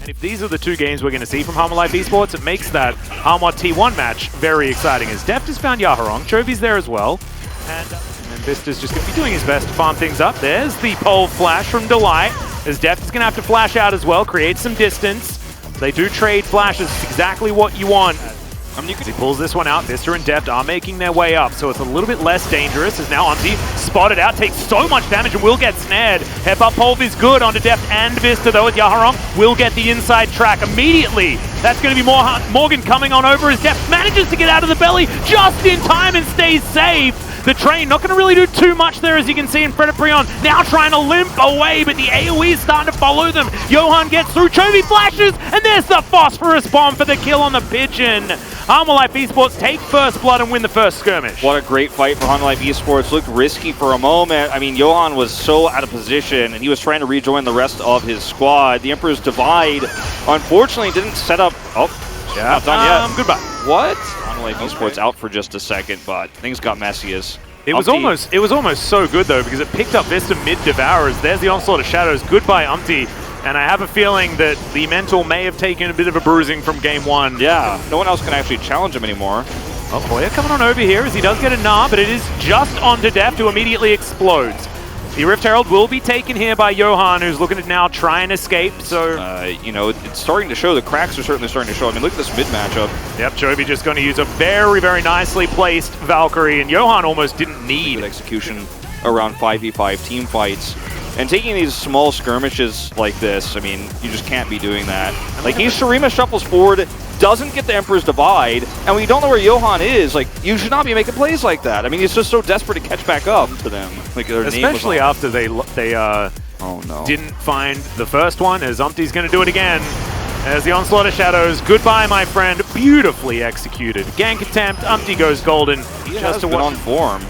And if these are the two games we're going to see from Harmolife Esports, it makes that Harmod T1 match very exciting, as Deft has found Yaharong, Chovy's there as well, and Vista's just going to be doing his best to farm things up. There's the pole flash from Delight, as Deft is going to have to flash out as well, create some distance. They do trade flashes, exactly what you want. He pulls this one out. Vista and Deft are making their way up, so it's a little bit less dangerous, as now Umti spotted out, takes so much damage and will get snared. Hep up Pulv is good onto Deft and Vista, though, with Yaharong will get the inside track immediately. That's going to be Morgan coming on over as Deft manages to get out of the belly just in time and stays safe. The train not going to really do too much there, as you can see in front of Prion. Now trying to limp away, but the AoE is starting to follow them. Johan gets through, Chovy flashes, and there's the phosphorus bomb for the kill on the Pigeon. Harmolife Esports take first blood and win the first skirmish. What a great fight for Harmolife Esports. Looked risky for a moment. I mean, Johan was so out of position, and he was trying to rejoin the rest of his squad. The Emperor's Divide, unfortunately, didn't set up. Oh, yeah, not done yet. Goodbye. What? Harmolife Esports out for just a second, but things got messy as it was almost so good though, because it picked up Vista mid Devourers. There's the Onslaught of Shadows. Goodbye, Umti. And I have a feeling that the Mental may have taken a bit of a bruising from game one. Yeah, no one else can actually challenge him anymore. Oh, Hoya coming on over here as he does get a Gnar, but it is just onto Deft, who immediately explodes. The Rift Herald will be taken here by Johan, who's looking to now try and escape, so... you know, it's starting to show. The cracks are certainly starting to show. I mean, look at this mid matchup. Yep, Chovy just going to use a very, very nicely placed Valkyrie, and Johan almost didn't need... Good execution around 5v5 team fights. And taking these small skirmishes like this, I mean, you just can't be doing that. Like, Shurima shuffles forward, doesn't get the Emperor's Divide, and when you don't know where Johan is, like, you should not be making plays like that. I mean, he's just so desperate to catch back up to them. Like, their especially name after they oh, no. didn't find the first one, as Umti's going to do it again. As the Onslaught of Shadows, goodbye, my friend, beautifully executed. Gank attempt, Umti goes golden. He just been on form.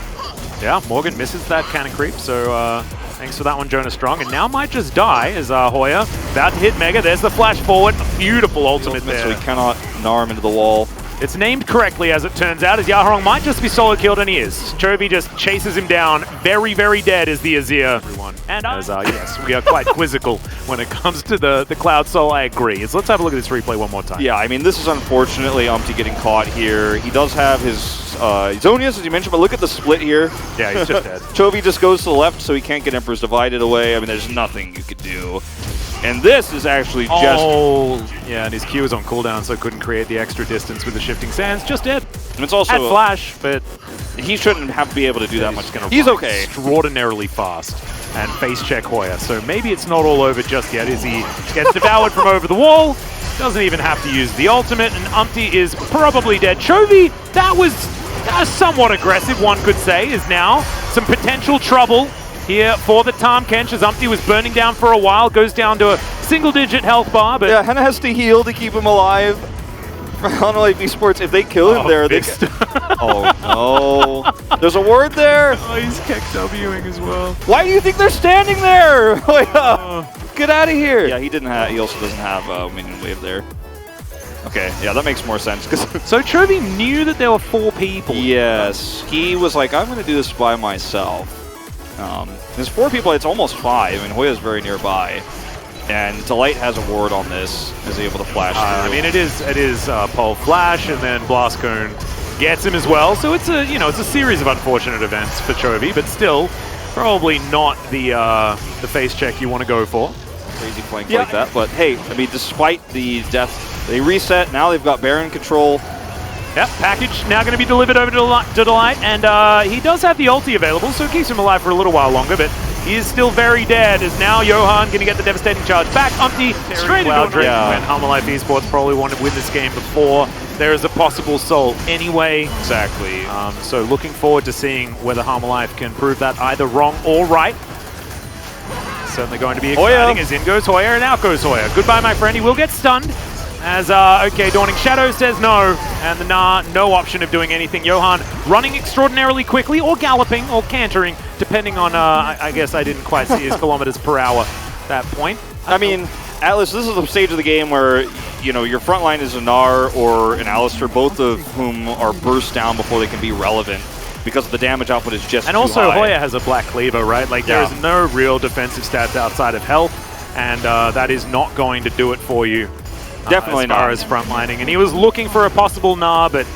Yeah, Morgan misses that cannon creep, so thanks for that one, Jonah Strong. And now might just die as Hoya about to hit Mega. There's the flash forward. Beautiful ultimate there. So he cannot gnar him into the wall. It's named correctly, as it turns out, as Yaharong might just be solo killed, and he is. Chovy just chases him down. Very, very dead is the Azir. And as, yes, we are quite quizzical when it comes to the Cloud Soul. I agree. So let's have a look at this replay one more time. Yeah, I mean, this is unfortunately Umti getting caught here. He does have his Zonius, as you mentioned, but look at the split here. Yeah, he's just dead. Chovy just goes to the left, so he can't get Emperor's Divided away. I mean, there's nothing you could do. And this is actually just... Oh, yeah, and his Q is on cooldown, so couldn't create the extra distance with the shifting sands. Just dead. And it's also... Had flash, but... He shouldn't have to be able to do that much. He's okay. Extraordinarily fast. And face check Hoya. So maybe it's not all over just yet, as he gets devoured from over the wall. Doesn't even have to use the ultimate, and Umti is probably dead. Chovy, that was somewhat aggressive, one could say, is now some potential trouble here for the Tahm Kench, as Umti was burning down for a while, goes down to a single-digit health bar, but... Yeah, Henna has to heal to keep him alive. For Harmolife Esports, if they kill him there, they... Oh, no. There's a word there! Oh, he's KWing as well. Why do you think they're standing there? Get out of here! Yeah, he also doesn't have minion wave there. Okay, yeah, that makes more sense. So Chovy knew that there were 4 people. Yes, he was like, I'm going to do this by myself. There's 4 people, it's almost 5. I mean, Hoya's very nearby. And Delight has a ward on this, is able to flash through. I mean, it is Pole Flash, and then Blast Cone gets him as well. So it's a series of unfortunate events for Chovy, but still, probably not the face check you want to go for. Crazy flank like that, but hey, I mean, despite the death, they reset, now they've got Baron control. Yep, package now going to be delivered over to Delight, and he does have the ulti available, so it keeps him alive for a little while longer, but he is still very dead, as now Johan going to get the devastating charge back. Umti straight into Drake, when Harmolife Esports probably wanted to win this game before there is a possible soul anyway. Exactly. So looking forward to seeing whether Harmolife can prove that either wrong or right. Certainly going to be exciting, as in goes Hoya and out goes Hoya. Goodbye, my friend. He will get stunned. As, okay, Dawning Shadow says no, and the Gnar, no option of doing anything. Johan running extraordinarily quickly, or galloping, or cantering, depending on, I guess I didn't quite see his kilometers per hour at that point. I mean, Atlas, this is the stage of the game where, you know, your front line is a Gnar or an Alistar, both of whom are burst down before they can be relevant, because the damage output is just and too also, high. Hoya has a Black Cleaver, right? Like, there is no real defensive stats outside of health. and that is not going to do it for you. Definitely as far not. as frontlining. And he was looking for a possible nah, but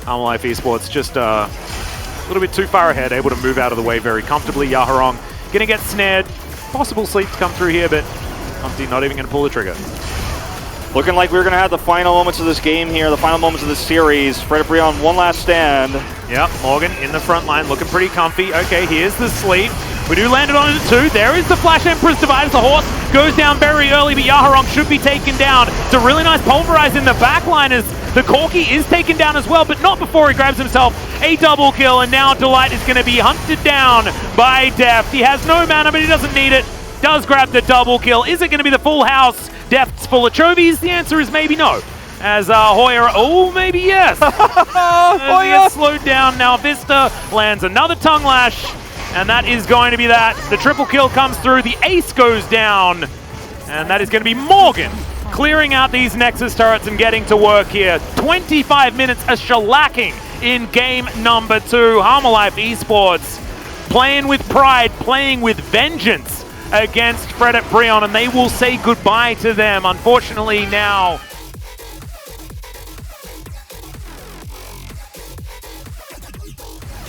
Life Esports just a little bit too far ahead, able to move out of the way very comfortably. Yaharong gonna get snared. Possible sleep to come through here, but Humpty not even gonna pull the trigger. Looking like we're going to have the final moments of this game here, the final moments of this series. Fred Brion, one last stand. Yep, Morgan in the front line, looking pretty comfy. Okay, here's the sleep. We do land it on it too. There is the Flash Emperor's Divide. The horse goes down very early, but Yaharong should be taken down. It's a really nice pulverize in the back line as the Corki is taken down as well, but not before he grabs himself a double kill, and now Delight is going to be hunted down by Deft. He has no mana, but he doesn't need it. Does grab the double kill. Is it going to be the full house? Deft's full of Chovies? The answer is maybe no. As Hoyer, oh, maybe yes. As he gets slowed down, now Vista lands another tongue lash, and that is going to be that. The triple kill comes through, the ace goes down, and that is going to be Morgan clearing out these Nexus turrets and getting to work here. 25 minutes, a shellacking in game number 2. Harmalife Esports playing with pride, playing with vengeance against Fred at Brion, and they will say goodbye to them. Unfortunately now,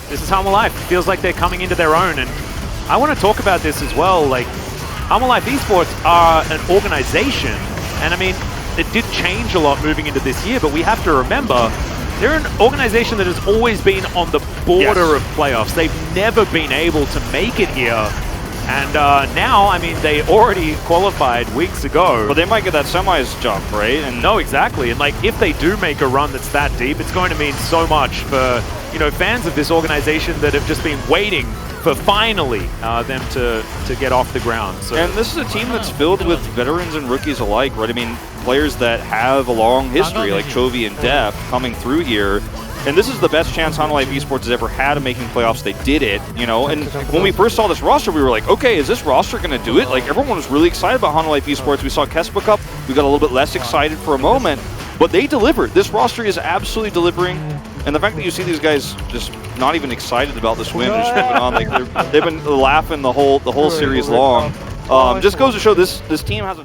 this is Harmalife. It feels like they're coming into their own, and I want to talk about this as well. Like, Harmalife Esports are an organization, and I mean, it did change a lot moving into this year, but we have to remember, they're an organization that has always been on the border of playoffs. They've never been able to make it here. And now, I mean, they already qualified weeks ago. Well, they might get that semis jump, right? And no, exactly. And like, if they do make a run that's that deep, it's going to mean so much for, you know, fans of this organization that have just been waiting for finally them to get off the ground. So, and this is a team that's filled with veterans and rookies alike, right? I mean, players that have a long history, like Chovy and Deft, coming through here. And this is the best chance Harmalife Esports has ever had of making playoffs. They did it, you know. And when we first saw this roster, we were like, okay, is this roster going to do it? Like, everyone was really excited about Harmalife Esports. We saw Kespa Cup. We got a little bit less excited for a moment. But they delivered. This roster is absolutely delivering. And the fact that you see these guys just not even excited about this win, just moving on, like they've been laughing the whole series long, just goes to show this team has a